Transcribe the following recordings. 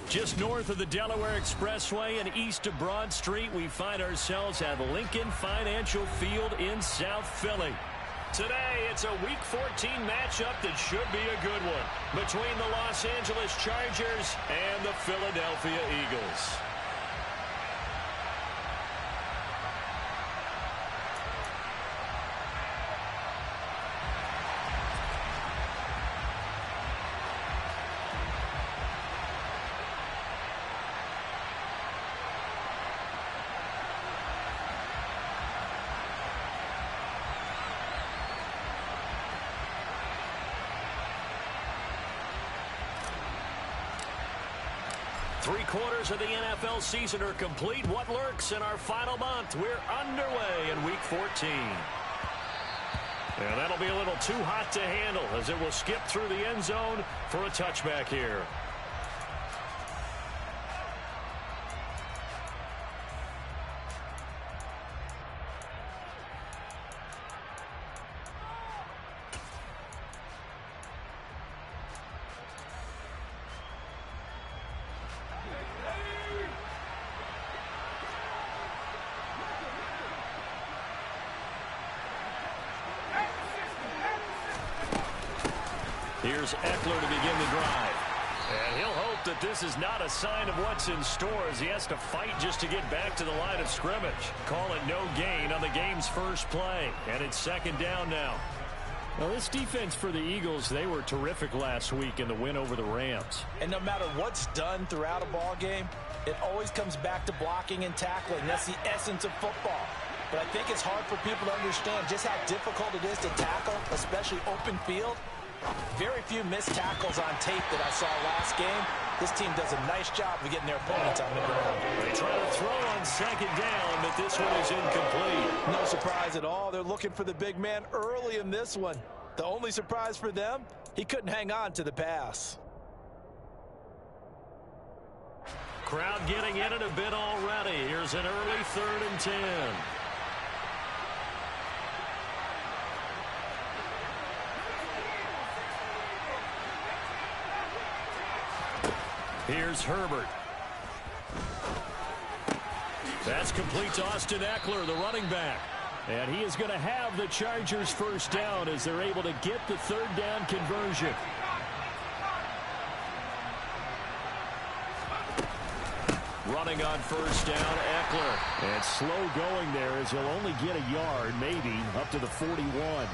Just north of the Delaware Expressway and east of Broad Street, we find ourselves at Lincoln Financial Field in South Philly. Today, it's a Week 14 matchup that should be a good one between the Los Angeles Chargers and the Philadelphia Eagles. Three-quarters of the NFL season are complete. What lurks in our final month? We're underway in Week 14. And that'll be a little too hot to handle as it will skip through the end zone for a touchback here. Here's Eckler to begin the drive. And he'll hope that this is not a sign of what's in store as he has to fight just to get back to the line of scrimmage. Call it no gain on the game's first play. And it's second down now. Well, this defense for the Eagles, they were terrific last week in the win over the Rams. And no matter what's done throughout a ball game, it always comes back to blocking and tackling. That's the essence of football. But I think it's hard for people to understand just how difficult it is to tackle, especially open field. Very few missed tackles on tape that I saw last game. This team does a nice job of getting their opponents on the ground. They try to throw on second down, but this one is incomplete. No surprise at all. They're looking for the big man early in this one. The only surprise for them, he couldn't hang on to the pass. Crowd getting in it a bit already. Here's an early 3rd and 10. Here's Herbert. That's complete to Austin Eckler, the running back. And he is going to have the Chargers first down as they're able to get the 3rd down conversion. Running on first down, Eckler. And slow going there as he'll only get a yard, maybe, up to the 41.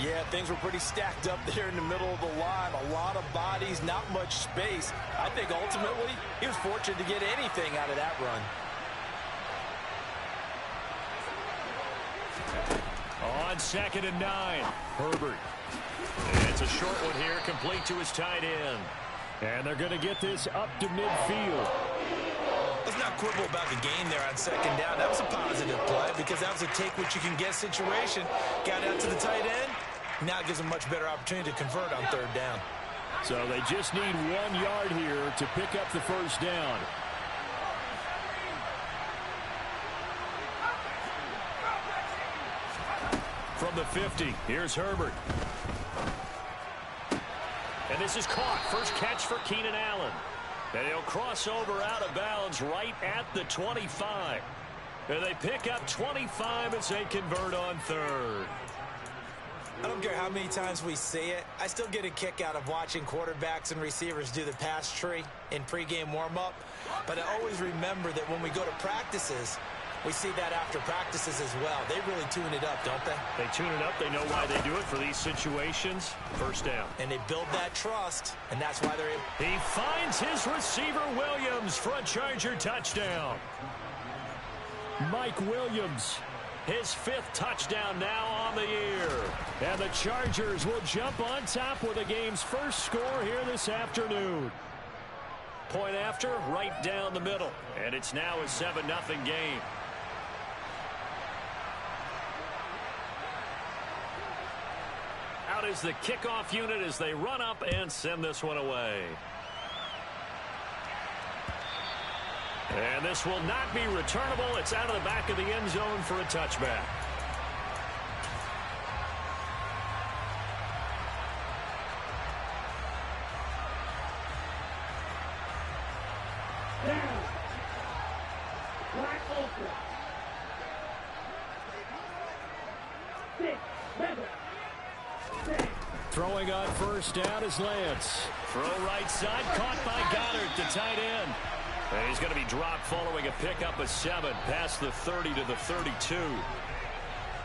Yeah, things were pretty stacked up there in the middle of the line. A lot of bodies, not much space. I think ultimately he was fortunate to get anything out of that run. On 2nd and 9, Herbert. And it's a short one here, complete to his tight end. And they're going to get this up to midfield. Let's not quibble about the gain there on 2nd down. That was a positive play because that was a take-what-you-can-get situation. Got out to the tight end. Now it gives them a much better opportunity to convert on 3rd down. So they just need 1 yard here to pick up the first down. From the 50, here's Herbert. And this is caught. First catch for Keenan Allen. And he'll cross over out of bounds right at the 25. And they pick up 25 as they convert on 3rd. I don't care how many times we say it. I still get a kick out of watching quarterbacks and receivers do the pass tree in pregame warm-up. But I always remember that when we go to practices, we see that after practices as well. They really tune it up, don't they? They tune it up. They know why they do it for these situations. First down. And they build that trust, and that's why they're able. He finds his receiver, Williams, for a Charger touchdown. Mike Williams, his 5th touchdown now on the year. And the Chargers will jump on top with the game's first score here this afternoon. Point after, right down the middle. And it's now a 7-0 game. Out is the kickoff unit as they run up and send this one away. And this will not be returnable. It's out of the back of the end zone for a touchback. Down. Black Ultra. 6, 7, 6. Throwing on first down is Lance. Throw right side, caught by Goddard, the tight end. And he's going to be dropped following a pickup of 7 past the 30 to the 32.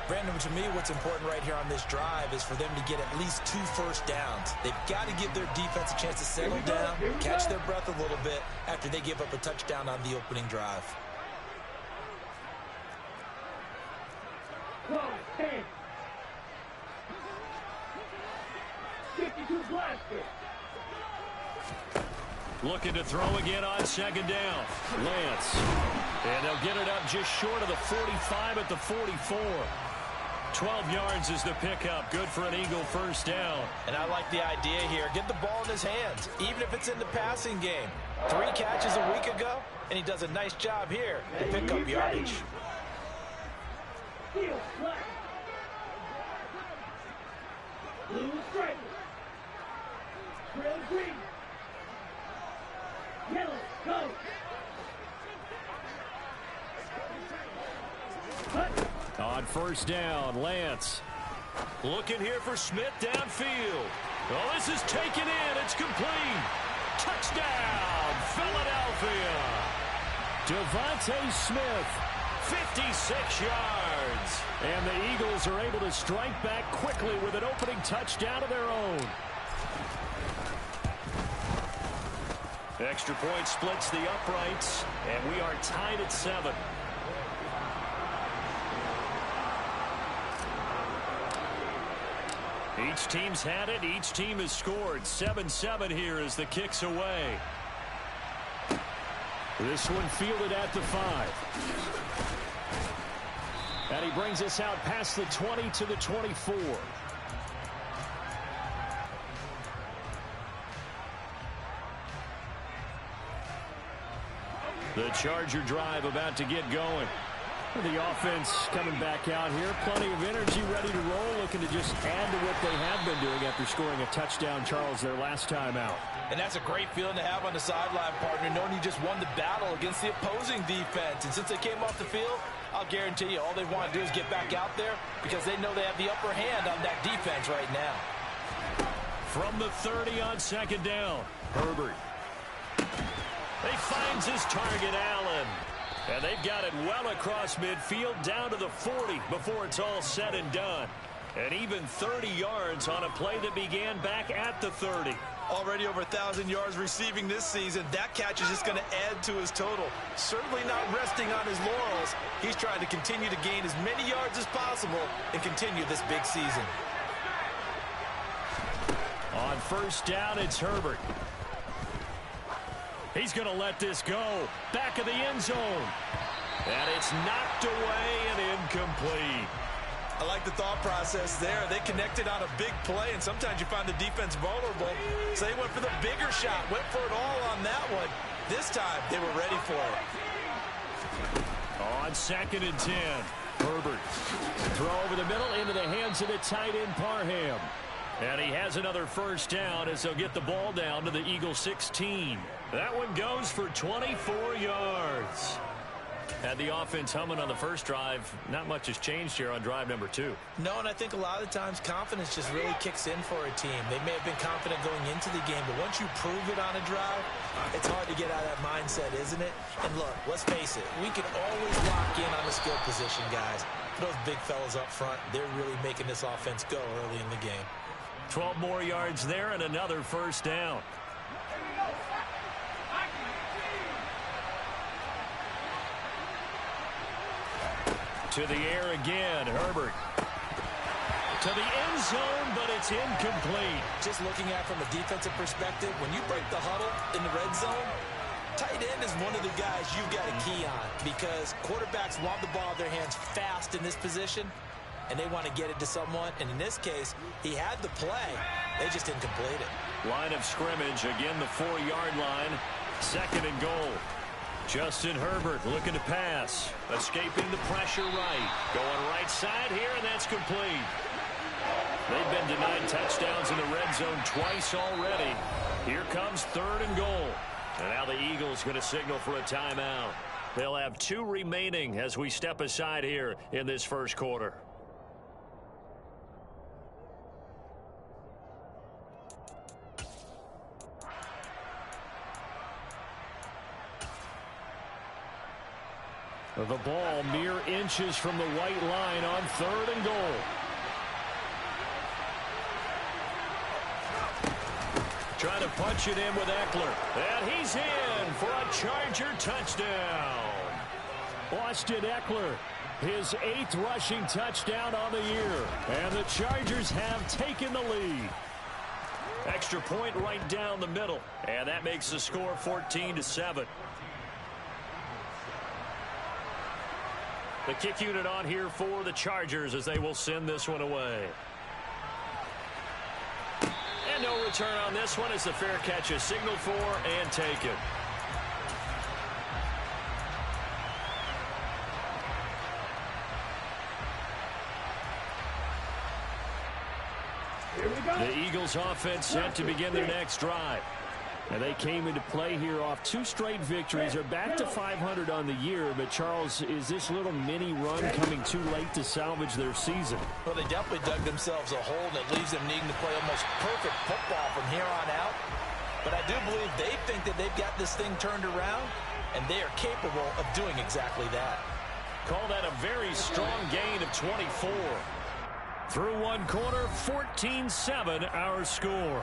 Brandon, to me, what's important right here on this drive is for them to get at least 2 first downs. They've got to give their defense a chance to settle down, catch their breath a little bit after they give up a touchdown on the opening drive. 12, 10. 52 blaster. Looking to throw again on second down. Lance. And they'll get it up just short of the 45 at the 44. 12 yards is the pickup. Good for an Eagle first down. And I like the idea here. Get the ball in his hands, even if it's in the passing game. 3 catches a week ago, and he does a nice job here to pick up yardage. Field flag. Blue stripe. Trail green. Yellow, go. On first down, Lance. Looking here for Smith downfield. Oh, this is taken in. It's complete. Touchdown, Philadelphia. Devontae Smith, 56 yards. And the Eagles are able to strike back quickly with an opening touchdown of their own. Extra point splits the uprights, and we are tied at 7. Each team's had it. Each team has scored. 7-7 here as the kick's away. This one fielded at the 5. And he brings us out past the 20 to the 24. The Charger drive about to get going. The offense coming back out here. Plenty of energy, ready to roll, looking to just add to what they have been doing after scoring a touchdown, Charles, their last time out. And that's a great feeling to have on the sideline, partner, knowing you just won the battle against the opposing defense. And since they came off the field, I'll guarantee you all they want to do is get back out there because they know they have the upper hand on that defense right now. From the 30 on second down, Herbert. He finds his target, Allen. And they've got it well across midfield down to the 40 before it's all said and done. And even 30 yards on a play that began back at the 30. Already over 1,000 yards receiving this season. That catch is just going to add to his total. Certainly not resting on his laurels. He's trying to continue to gain as many yards as possible and continue this big season. On first down, it's Herbert. He's going to let this go. Back of the end zone. And it's knocked away and incomplete. I like the thought process there. They connected on a big play, and sometimes you find the defense vulnerable. So they went for the bigger shot, went for it all on that one. This time, they were ready for it. On second and 10, Herbert. Throw over the middle into the hands of the tight end, Parham. And he has another first down as they'll get the ball down to the Eagle 16. That one goes for 24 yards. Had the offense humming on the first drive. Not much has changed here on drive number 2. No, and I think a lot of the times confidence just really kicks in for a team. They may have been confident going into the game, but once you prove it on a drive, it's hard to get out of that mindset, isn't it? And look, let's face it, we can always lock in on the skill position, guys. Those big fellas up front, they're really making this offense go early in the game. 12 more yards there and another first down. To the air again, Herbert. To the end zone, but it's incomplete. Just looking at it from a defensive perspective, when you break the huddle in the red zone, tight end is one of the guys you've got a key on because quarterbacks want the ball in their hands fast in this position, and they want to get it to someone. And in this case, he had the play. They just didn't complete it. Line of scrimmage, again the 4-yard line. Second and goal. Justin Herbert looking to pass. Escaping the pressure right. Going right side here, and that's complete. They've been denied touchdowns in the red zone twice already. Here comes third and goal. And now the Eagles going to signal for a timeout. They'll have 2 remaining as we step aside here in this first quarter. The ball mere inches from the white line on 3rd and goal. Trying to punch it in with Eckler. And he's in for a Charger touchdown. Austin Eckler, his 8th rushing touchdown on the year. And the Chargers have taken the lead. Extra point right down the middle. And that makes the score 14-7. The kick unit on here for the Chargers as they will send this one away. And no return on this one as the fair catch is signaled for and taken. Here we go. The Eagles offense set to begin their next drive. And they came into play here off 2 straight victories. They're back to 500 on the year. But, Charles, is this little mini run coming too late to salvage their season? Well, they definitely dug themselves a hole, and it leaves them needing to play almost perfect football from here on out. But I do believe they think that they've got this thing turned around, and they are capable of doing exactly that. Call that a very strong gain of 24. Through 1 quarter, 14-7 our score.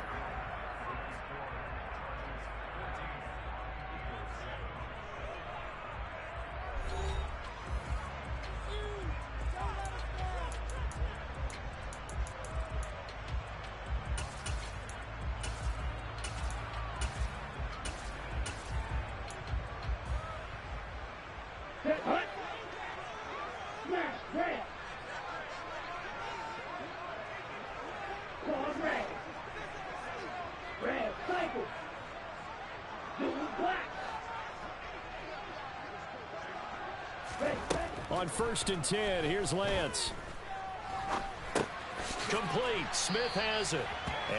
On 1st and 10, here's Lance. Complete. Smith has it.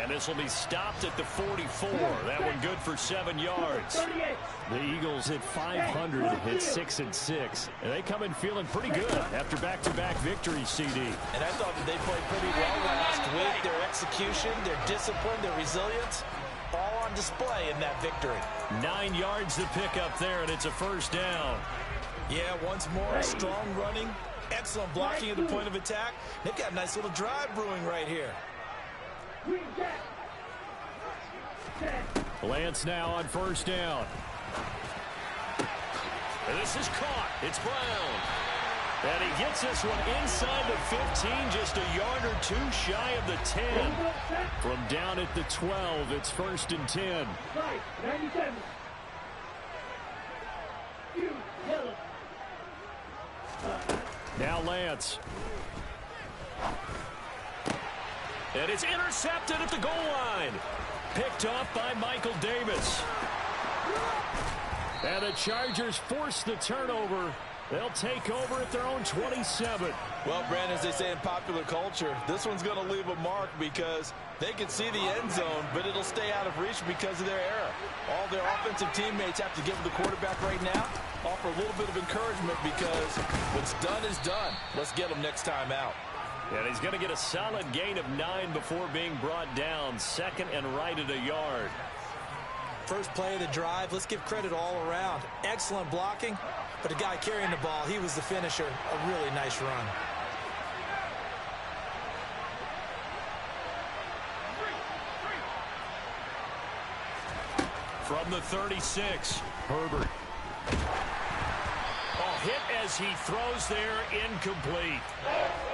And this will be stopped at the 44. That one good for 7 yards. The Eagles at 500 at 6-6. And they come in feeling pretty good after back-to-back victories, CD. And I thought that they played pretty well last week. Their execution, their discipline, their resilience, all on display in that victory. 9 yards to pick up there, and it's a first down. Yeah, once more, strong running, excellent blocking at the point of attack. They've got a nice little drive brewing right here. Lance now on 1st down. And this is caught. It's Brown. And he gets this one inside the 15, just a yard or 2 shy of the 10. From down at the 12, it's 1st and 10. 97. Now Lance. And it's intercepted at the goal line. Picked off by Michael Davis. And the Chargers force the turnover. They'll take over at their own 27. Well, Brandon, as they say in popular culture, this one's going to leave a mark because they can see the end zone, but it'll stay out of reach because of their error. All their offensive teammates have to give the quarterback right now, offer a little bit of encouragement because what's done is done. Let's get them next time out. And he's going to get a solid gain of 9 before being brought down. 2nd and right at a yard. First play of the drive, let's give credit all around. Excellent blocking, but the guy carrying the ball, he was the finisher. A really nice run. From the 36, Herbert. Oh, hit as he throws there, incomplete.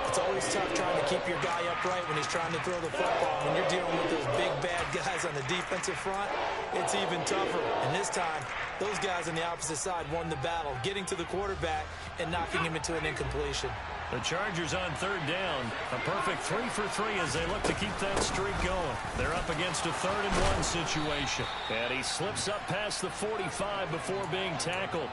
It's always tough trying to keep your guy upright when he's trying to throw the football. When you're dealing with those big, bad guys on the defensive front, it's even tougher. And this time, those guys on the opposite side won the battle, getting to the quarterback and knocking him into an incompletion. The Chargers on 3rd down. A perfect 3 for 3 as they look to keep that streak going. They're up against a 3rd and 1 situation. And he slips up past the 45 before being tackled.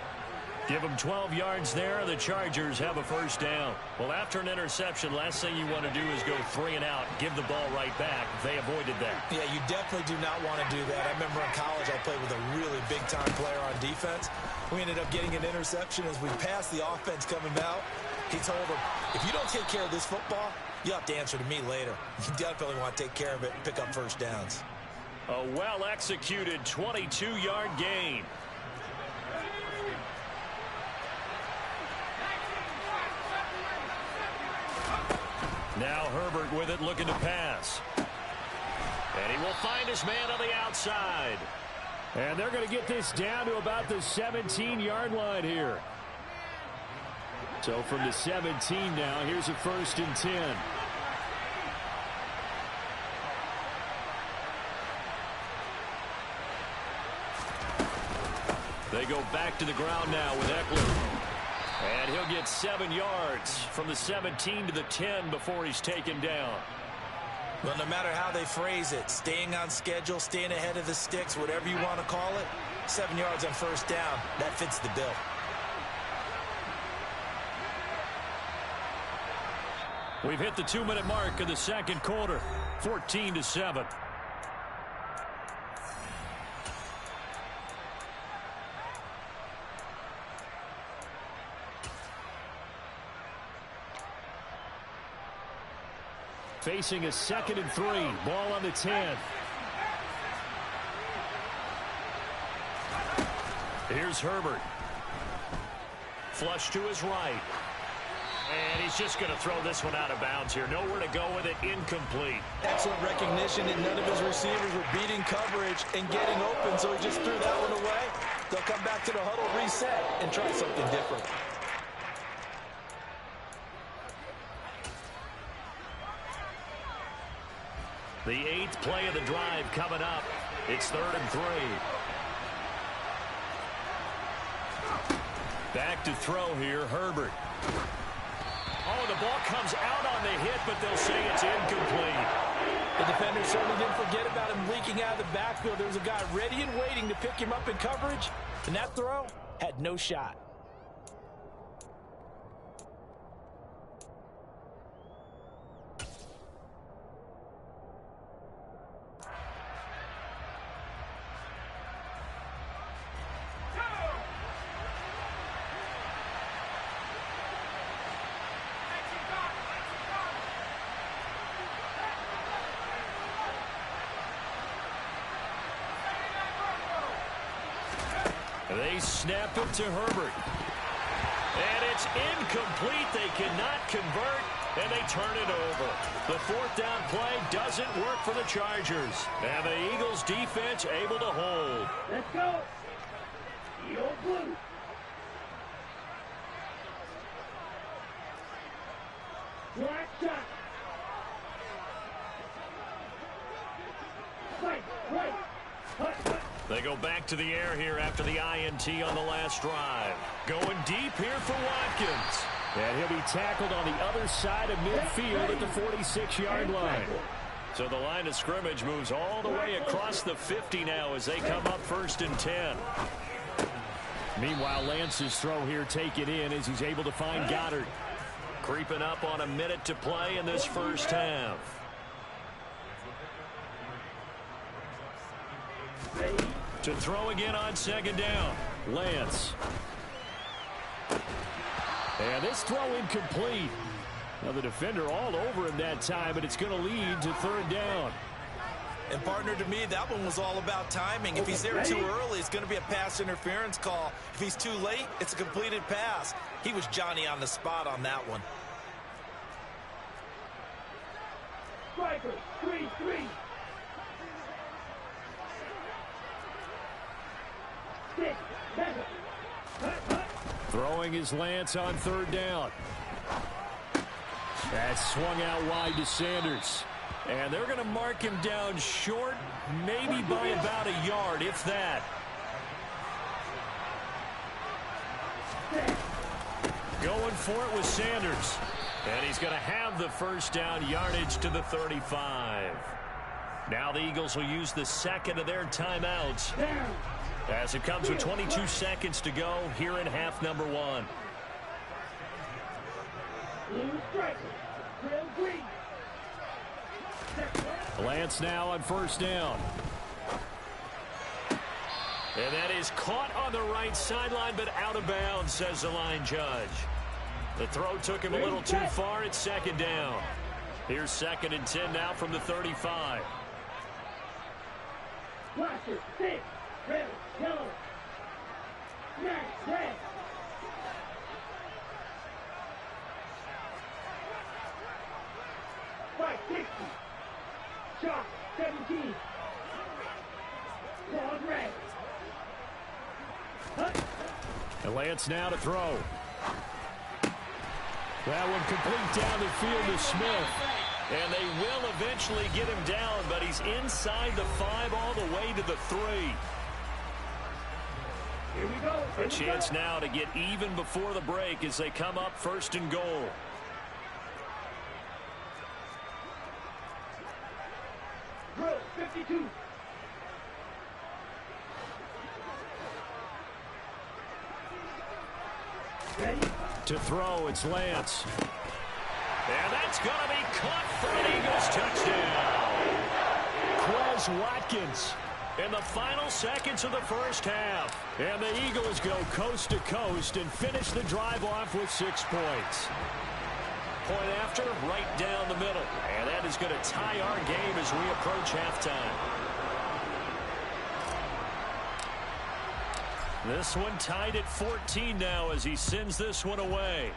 Give them 12 yards there. The Chargers have a first down. Well, after an interception, last thing you want to do is go 3 and out, give the ball right back. They avoided that. Yeah, you definitely do not want to do that. I remember in college I played with a really big-time player on defense. We ended up getting an interception as we passed the offense coming out. He told him, if you don't take care of this football, you'll have to answer to me later. You definitely want to take care of it and pick up first downs. A well-executed 22-yard gain. Now Herbert with it, looking to pass. And he will find his man on the outside. And they're going to get this down to about the 17-yard line here. So from the 17 now, here's a 1st and 10. They go back to the ground now with Eckler. And he'll get 7 yards from the 17 to the 10 before he's taken down. Well, no matter how they phrase it, staying on schedule, staying ahead of the sticks, whatever you want to call it, 7 yards on first down, that fits the bill. We've hit the 2-minute mark of the second quarter, 14-7. Facing a 2nd and 3. Ball on the 10. Here's Herbert. Flush to his right. And he's just going to throw this one out of bounds here. Nowhere to go with it. Incomplete. Excellent recognition, and none of his receivers were beating coverage and getting open, so he just threw that one away. They'll come back to the huddle, reset, and try something different. The 8th play of the drive coming up. It's 3rd and 3. Back to throw here, Herbert. Oh, the ball comes out on the hit, but they'll say it's incomplete. The defender certainly didn't forget about him leaking out of the backfield. There was a guy ready and waiting to pick him up in coverage, and that throw had no shot. They snap it to Herbert. And it's incomplete. They cannot convert, and they turn it over. The 4th down play doesn't work for the Chargers. And the Eagles defense able to hold. Let's go. Eagle blue. Black shot. Right. Hut. They go back to the air here after the INT on the last drive. Going deep here for Watkins. And he'll be tackled on the other side of midfield at the 46-yard line. So the line of scrimmage moves all the way across the 50 now as they come up 1st and 10. Meanwhile, Lance's throw here taken in as he's able to find Goddard. Creeping up on a minute to play in this first half. To throw again on 2nd down. Lance. And this throw incomplete. Now the defender all over him that time, but it's going to lead to 3rd down. And partner, to me, that one was all about timing. If he's there too early, it's going to be a pass interference call. If he's too late, it's a completed pass. He was Johnny on the spot on that one. Striker, 3-3. Throwing his Lance on 3rd down. That's swung out wide to Sanders. And they're going to mark him down short, maybe by about a yard, if that. Going for it with Sanders. And he's going to have the first down, yardage to the 35. Now the Eagles will use the 2nd of their timeouts. as it comes with 22 seconds to go here in half number one. Blue striker, Grill Green. Lance now on first down. And that is caught on the right sideline, but out of bounds, says the line judge. The throw took him a little too far. It's second down. Here's 2nd and 10 now from the 35. Blaster, 6, red, yellow. Smash, red. Fight, 60. Shot, 17. Claws, red. And Lance now to throw. That one complete down the field to Smith. And they will eventually get him down, but he's inside the 5 all the way to the 3. Here we go. A chance now to get even before the break as they come up 1st and goal. Drill, 52. Ready? To throw, it's Lance. And that's going to be caught for an Eagles touchdown. Quez Watkins in the final seconds of the first half. And the Eagles go coast to coast and finish the drive off with 6 points. Point after, right down the middle. And that is going to tie our game as we approach halftime. This one tied at 14 now as he sends this one away.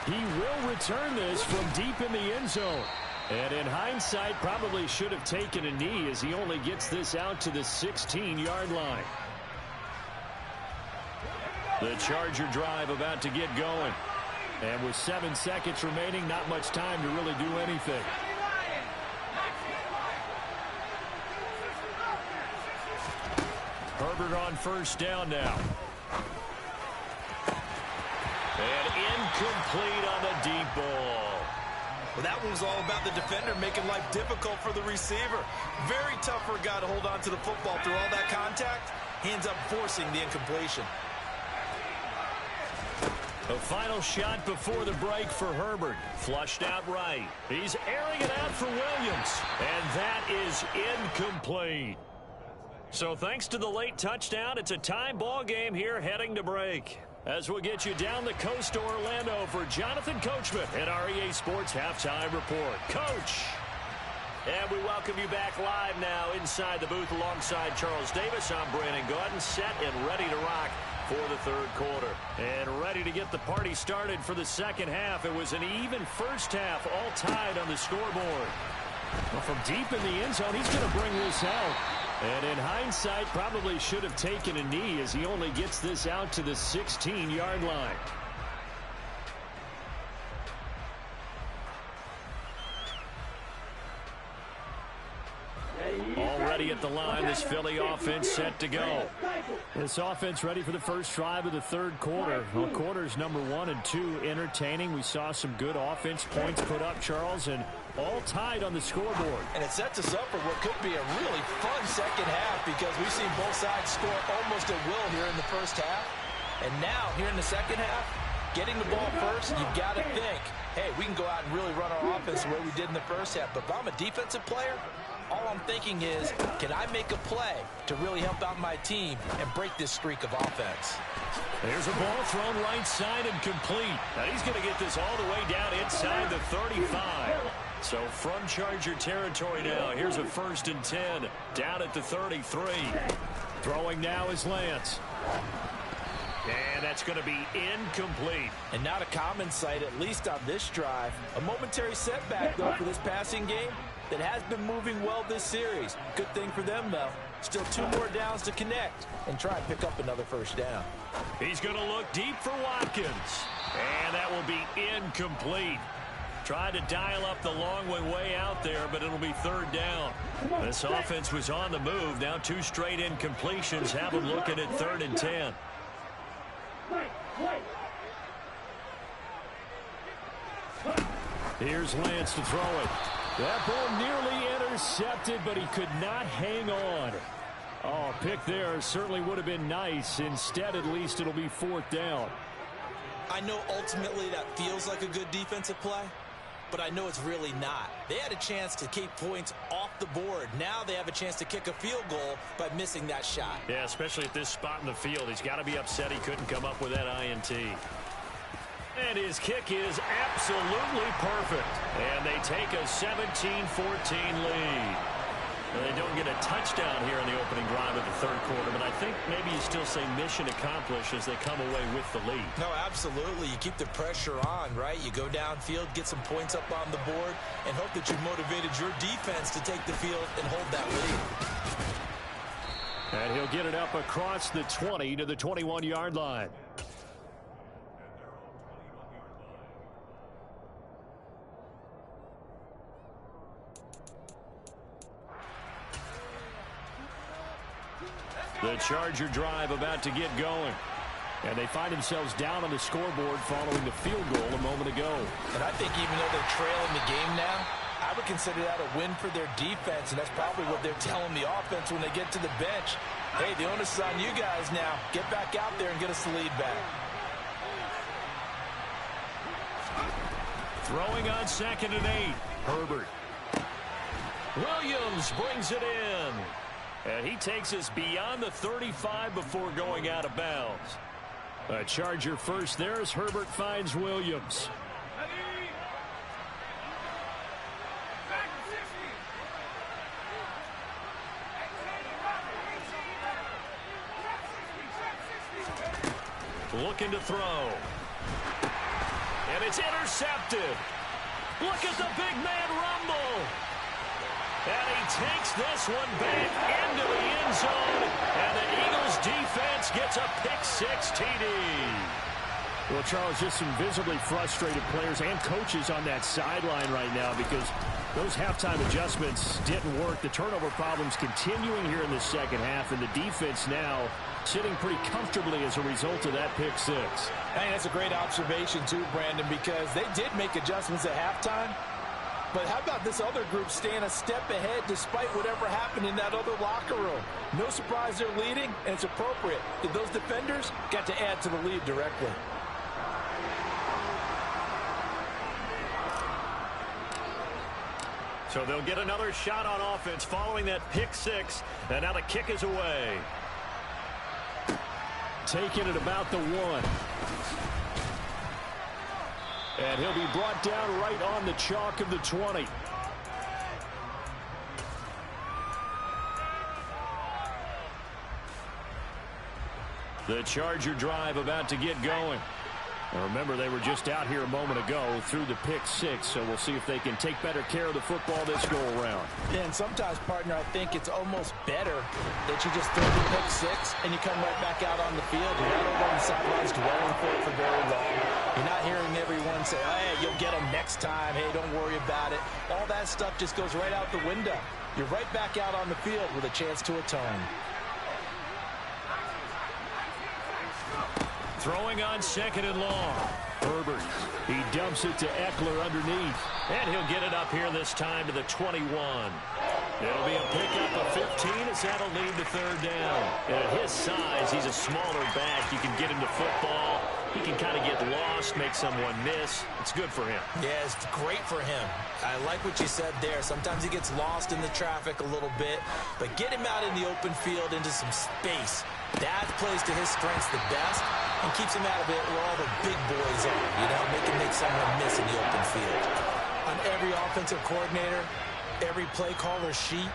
He will return this from deep in the end zone. And in hindsight, probably should have taken a knee as he only gets this out to the 16-yard line. The Charger drive about to get going. And with 7 seconds remaining, not much time to really do anything. Herbert on first down now. And incomplete on the deep ball. Well, that one was all about the defender making life difficult for the receiver. Very tough for a guy to hold on to the football through all that contact. Hands up forcing the incompletion. The final shot before the break for Herbert. Flushed out right. He's airing it out for Williams. And that is incomplete. So thanks to the late touchdown, it's a tie ball game here heading to break. As we'll get you down the coast to Orlando for Jonathan Coachman at our EA Sports Halftime Report. Coach! And we welcome you back live now inside the booth alongside Charles Davis. I'm Brandon Gordon, set and ready to rock for the third quarter. And ready to get the party started for the second half. It was an even first half, all tied on the scoreboard. Well, from deep in the end zone, he's going to bring this out. And in hindsight, probably should have taken a knee as he only gets this out to the 16-yard line. Already at the line, this Philly offense set to go. This offense ready for the first drive of the third quarter. Well, quarters number 1 and 2 entertaining. We saw some good offense points put up, Charles, and all tied on the scoreboard. And it sets us up for what could be a really fun second half because we've seen both sides score almost at will here in the first half. And now, here in the second half, getting the ball first, you've got to think, hey, we can go out and really run our offense the way we did in the first half. But if I'm a defensive player, all I'm thinking is, can I make a play to really help out my team and break this streak of offense? There's a ball thrown right side and complete. Now he's going to get this all the way down inside the 35. So from Charger territory now, here's a 1st and 10 down at the 33. Throwing now is Lance. And that's going to be incomplete. And not a common sight, at least on this drive. A momentary setback, though, for this passing game that has been moving well this series. Good thing for them, though. Still 2 more downs to connect and try and pick up another first down. He's going to look deep for Watkins. And that will be incomplete. Tried to dial up the long way out there, but it'll be 3rd down. This offense was on the move. Now 2 straight incompletions have them looking at 3rd and 10. Wait. Here's Lance to throw it. That ball nearly Intercepted, but he could not hang on. Oh, pick there certainly would have been nice. Instead, at least it'll be 4th down. I know ultimately that feels like a good defensive play, but I know it's really not. They had a chance to keep points off the board. Now they have a chance to kick a field goal by missing that shot. Yeah, especially at this spot in the field. He's got to be upset he couldn't come up with that INT. And his kick is absolutely perfect. And they take a 17-14 lead. Well, they don't get a touchdown here in the opening drive of the 3rd quarter, but I think maybe you still say mission accomplished as they come away with the lead. No, absolutely. You keep the pressure on, right? You go downfield, get some points up on the board, and hope that you've motivated your defense to take the field and hold that lead. And he'll get it up across the 20 to the 21-yard line. The Charger drive about to get going. And they find themselves down on the scoreboard following the field goal a moment ago. And I think even though they're trailing the game now, I would consider that a win for their defense, and that's probably what they're telling the offense when they get to the bench. Hey, the onus is on you guys now. Get back out there and get us the lead back. Throwing on 2nd and 8. Herbert. Williams brings it in. And he takes us beyond the 35 before going out of bounds. A Charger first there as Herbert finds Williams. Looking to throw. And it's intercepted. Look at the big man rumble. And he takes this one back into the end zone. And the Eagles defense gets a pick-6 TD. Well, Charles, just some visibly frustrated players and coaches on that sideline right now because those halftime adjustments didn't work. The turnover problems continuing here in the 2nd half, and the defense now sitting pretty comfortably as a result of that pick-6. I think that's a great observation too, Brandon, because they did make adjustments at halftime. But how about this other group staying a step ahead despite whatever happened in that other locker room? No surprise they're leading, and it's appropriate. Those defenders got to add to the lead directly. So they'll get another shot on offense following that pick-6, and now the kick is away. Taking it about the 1. And he'll be brought down right on the chalk of the 20. The Charger drive about to get going. Now remember, they were just out here a moment ago through the pick-6, so we'll see if they can take better care of the football this go-around. Yeah, and sometimes, partner, I think it's almost better that you just throw the pick-6 and you come right back out on the field. You're not over on the sidelines dwelling for it for very long. You're not hearing everyone say, hey, you'll get them next time. Hey, don't worry about it. All that stuff just goes right out the window. You're right back out on the field with a chance to atone. Throwing on 2nd and long. Herbert. He dumps it to Eckler underneath. And he'll get it up here this time to the 21. It'll be a pickup of 15 as that'll lead to 3rd down. And at his size, he's a smaller back. You can get him to football. He can kind of get lost, make someone miss. It's good for him. Yeah, it's great for him. I like what you said there. Sometimes he gets lost in the traffic a little bit, but get him out in the open field into some space. That plays to his strengths the best and keeps him out of it where all the big boys are, you know, make someone miss in the open field. On every offensive coordinator, every play caller sheet,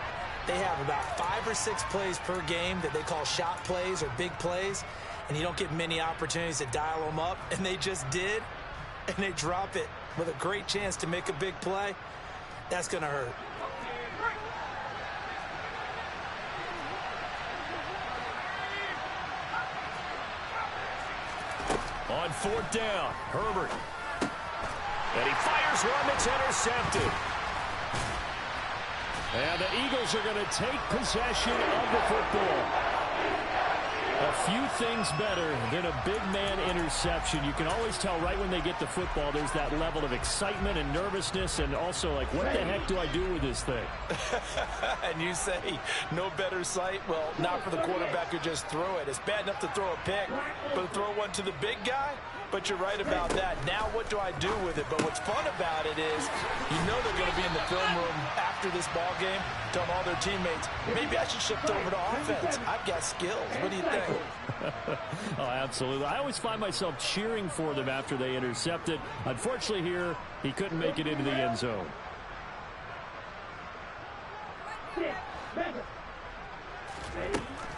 they have about 5 or 6 plays per game that they call shot plays or big plays, and you don't get many opportunities to dial them up, and they just did, and they drop it with a great chance to make a big play. That's going to hurt. On 4th down, Herbert. And he fires one that's intercepted. And the Eagles are going to take possession of the football. A few things better than a big man interception. You can always tell right when they get the football, there's that level of excitement and nervousness, and also like, what the heck do I do with this thing? And you say, no better sight? Well, not for the quarterback who just threw it. It's bad enough to throw a pick, but to throw one to the big guy? But you're right about that. Now what do I do with it? But what's fun about it is you know they're going to be in the film room after this ball game telling all their teammates, maybe I should shift over to offense. I've got skills. What do you think? Oh, absolutely. I always find myself cheering for them after they intercept it. Unfortunately here, he couldn't make it into the end zone.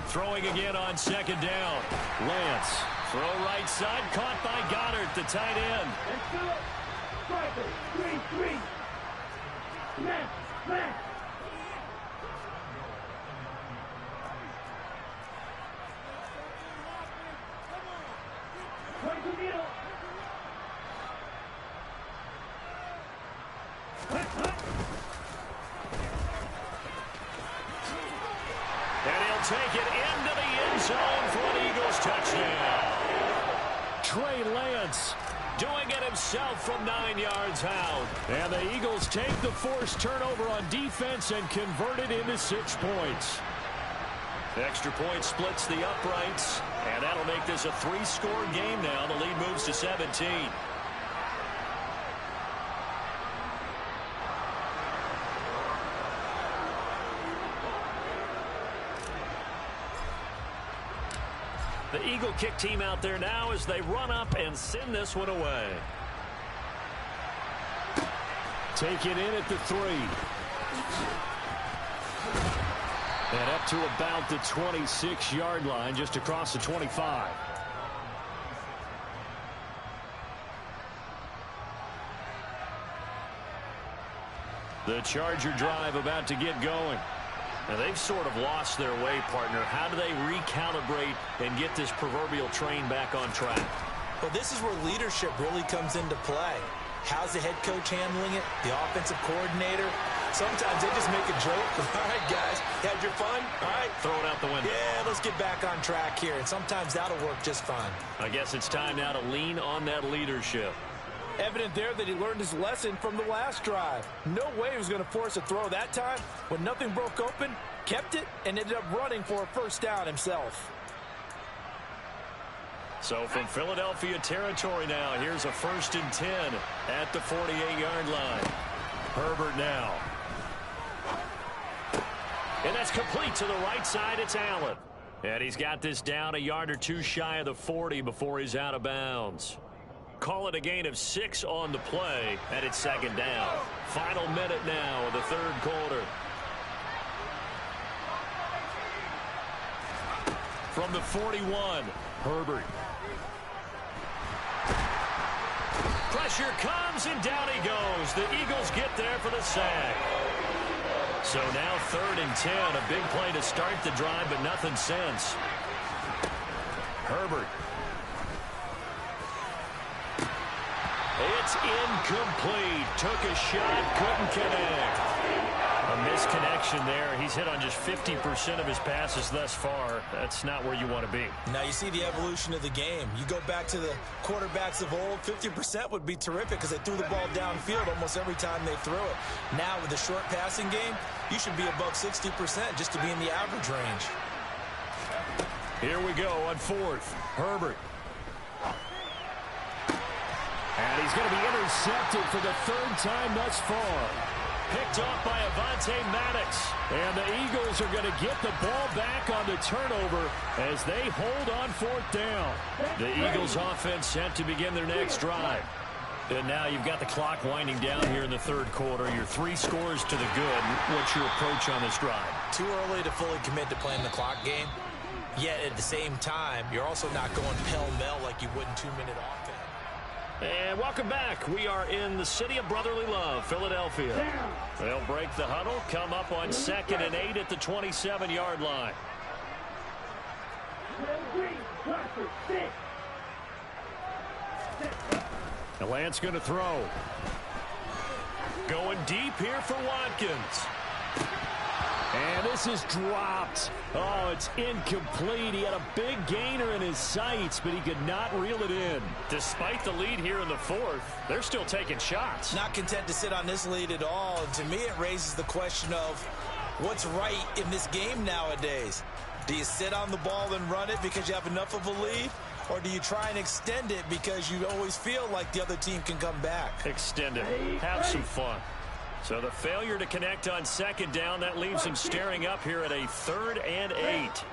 Throwing again on second down. Lance. Throw right side, caught by Goddard, the tight end. Let's go. Striker, 3-3. Smash, smash. Right to middle. And he'll take it into the end zone for an Eagles touchdown. Trey Lance doing it himself from 9 yards out. And the Eagles take the forced turnover on defense and convert it into 6 points. The extra point splits the uprights, and that'll make this a 3-score game now. The lead moves to 17. The Eagle kick team out there now as they run up and send this one away. Take it in at the 3. And up to about the 26-yard line, just across the 25. The Charger drive about to get going. Now, they've sort of lost their way, partner. How do they recalibrate and get this proverbial train back on track? Well, this is where leadership really comes into play. How's the head coach handling it? The offensive coordinator? Sometimes they just make a joke. All right, guys, you had your fun? All right. Throw it out the window. Yeah, let's get back on track here. And sometimes that'll work just fine. I guess it's time now to lean on that leadership. Evident there that he learned his lesson from the last drive. No way he was going to force a throw that time. When nothing broke open, kept it, and ended up running for a first down himself. So from Philadelphia territory now, here's a 1st and 10 at the 48-yard line. Herbert now. And that's complete to the right side. It's Allen. And he's got this down a yard or two shy of the 40 before he's out of bounds. Call it a gain of 6 on the play, and it's 2nd down. Final minute now of the 3rd quarter. From the 41, Herbert. Pressure comes, and down he goes. The Eagles get there for the sack. So now 3rd and 10, a big play to start the drive, but nothing since. Herbert. It's incomplete. Took a shot, couldn't connect. A misconnection there. He's hit on just 50% of his passes thus far. That's not where you want to be. Now you see the evolution of the game. You go back to the quarterbacks of old, 50% would be terrific because they threw the ball downfield almost every time they threw it. Now with the short passing game, you should be above 60% just to be in the average range. Here we go on 4th. Herbert. And he's going to be intercepted for the 3rd time thus far. Picked off by Avonte Maddox. And the Eagles are going to get the ball back on the turnover as they hold on 4th down. The Eagles offense set to begin their next drive. And now you've got the clock winding down here in the 3rd quarter. You're 3 scores to the good. What's your approach on this drive? Too early to fully commit to playing the clock game. Yet at the same time, you're also not going pell-mell like you would in 2-minute offense. And welcome back. We are in the city of brotherly love, Philadelphia. They'll break the huddle, come up on 2nd and 8 at the 27-yard line. The Lance going to throw. Going deep here for Watkins. And this is dropped. Oh, it's incomplete. He had a big gainer in his sights, but he could not reel it in. Despite the lead here in the fourth, they're still taking shots. Not content to sit on this lead at all. And to me, it raises the question of what's right in this game nowadays. Do you sit on the ball and run it because you have enough of a lead? Or do you try and extend it because you always feel like the other team can come back? Extend it. Have some fun. So the failure to connect on second down, that leaves him staring up here at a 3rd and 8.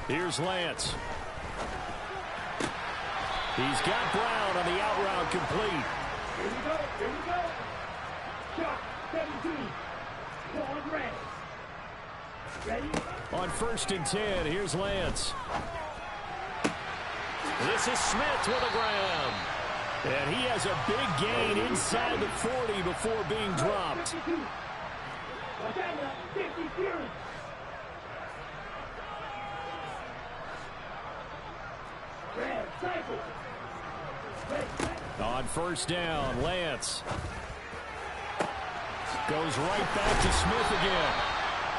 Here's Lance. He's got Brown on the out route complete. Here we go, here we go. Shot, 17. Ball red. Ready? On 1st and 10, here's Lance. This is Smith with a grab. And he has a big gain inside the 40 before being dropped. 52. Watch out now, 50 Fury. Red, cycle. On 1st down, Lance goes right back to Smith again.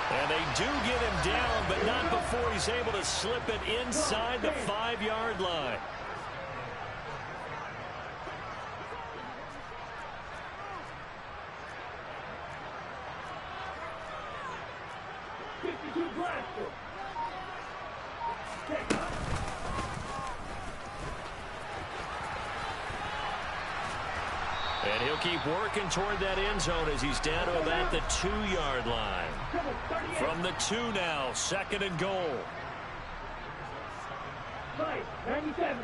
And they do get him down, but not before he's able to slip it inside the 5-yard line. And he'll keep working toward that end zone as he's down to about the 2-yard line. From the 2 now, 2nd and goal. 97.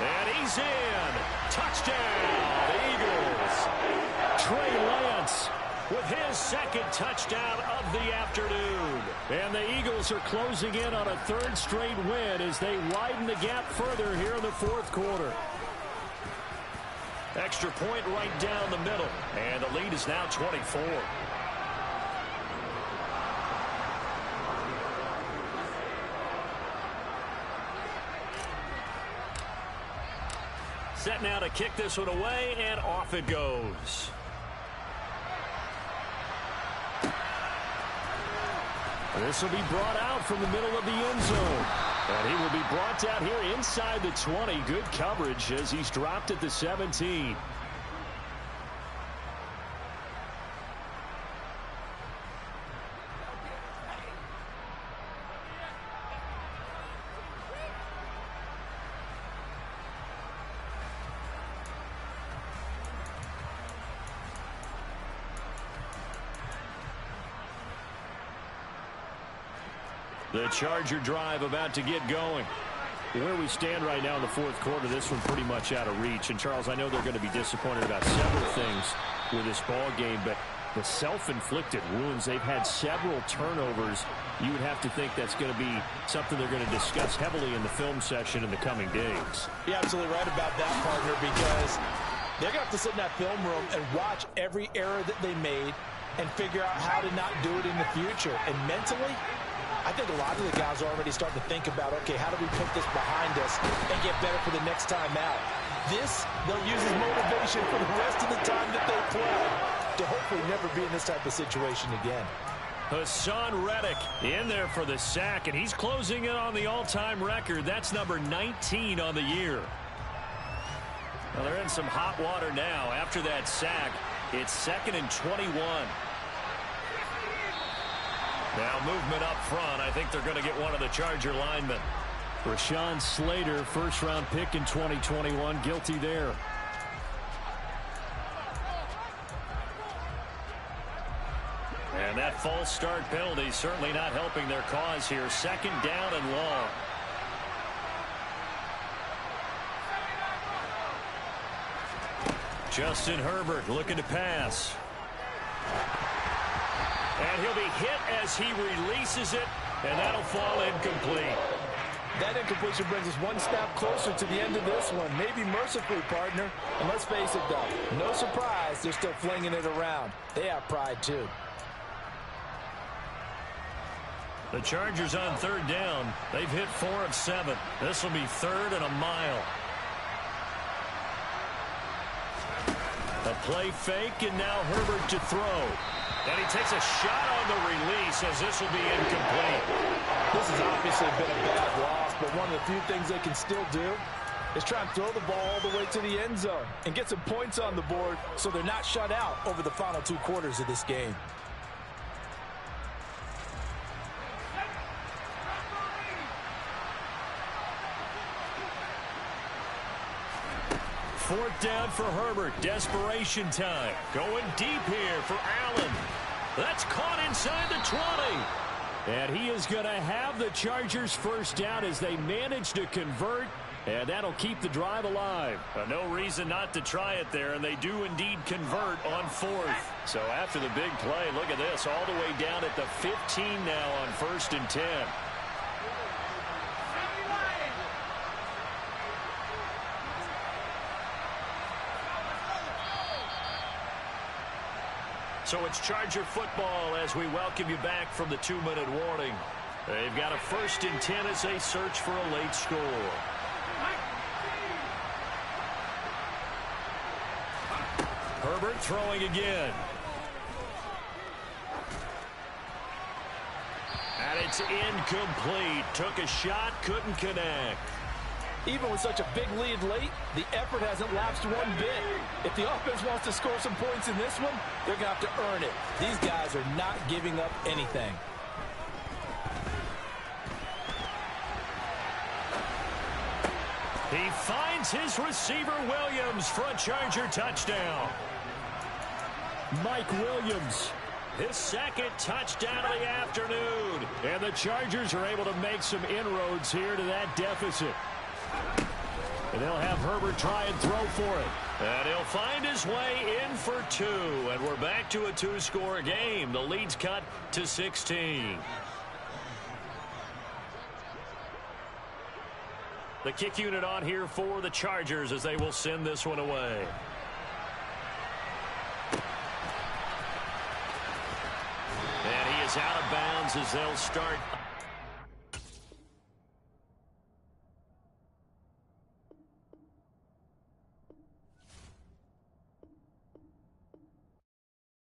And he's in. Touchdown, Eagles. Trey Lance with his 2nd touchdown of the afternoon. And the Eagles are closing in on a 3rd straight win as they widen the gap further here in the 4th quarter. Extra point right down the middle. And the lead is now 24. Set now to kick this one away, and off it goes. This will be brought out from the middle of the end zone. And he will be brought out here inside the 20. Good coverage as he's dropped at the 17. The Charger drive about to get going. Where we stand right now in the 4th quarter, this one pretty much out of reach. And, Charles, I know they're going to be disappointed about several things with this ball game, but the self-inflicted wounds, they've had several turnovers. You would have to think that's going to be something they're going to discuss heavily in the film session in the coming days. You're absolutely right about that, partner, because they're going to have to sit in that film room and watch every error that they made and figure out how to not do it in the future. And mentally, I think a lot of the guys are already starting to think about, okay, how do we put this behind us and get better for the next time out? This, they'll use as motivation for the rest of the time that they play to hopefully never be in this type of situation again. Hassan Reddick in there for the sack, and he's closing in on the all-time record. That's number 19 on the year. Well, they're in some hot water now. After that sack, it's 2nd and 21. Now movement up front. I think they're going to get one of the Charger linemen. Rashawn Slater, 1st-round pick in 2021, guilty there. And that false start penalty certainly not helping their cause here. 2nd down and long. Justin Herbert looking to pass. And he'll be hit as he releases it, and that'll fall incomplete. That incompletion brings us one step closer to the end of this one. Maybe mercifully, partner. And let's face it, though, no surprise, they're still flinging it around. They have pride, too. The Chargers on third down. They've hit 4 of 7. This will be 3rd and a mile. A play fake, and now Herbert to throw. And he takes a shot on the release as this will be incomplete. This has obviously been a bad loss, but one of the few things they can still do is try and throw the ball all the way to the end zone and get some points on the board so they're not shut out over the final 2 quarters of this game. Fourth down for Herbert. Desperation time. Going deep here for Allen. That's caught inside the 20. And he is going to have the Chargers first down as they manage to convert. And that'll keep the drive alive. No reason not to try it there. And they do indeed convert on 4th. So after the big play, look at this. All the way down at the 15 now on 1st and 10. So it's Charger football as we welcome you back from the 2-minute warning. They've got a 1st and 10 as they search for a late score. Herbert throwing again. And it's incomplete. Took a shot, couldn't connect. Even with such a big lead late, the effort hasn't lapsed one bit. If the offense wants to score some points in this one, they're going to have to earn it. These guys are not giving up anything. He finds his receiver Williams for a Charger touchdown. Mike Williams, his 2nd touchdown of the afternoon. And the Chargers are able to make some inroads here to that deficit. And they'll have Herbert try and throw for it. And he'll find his way in for 2. And we're back to a 2-score game. The lead's cut to 16. The kick unit on here for the Chargers as they will send this one away. And he is out of bounds as they'll start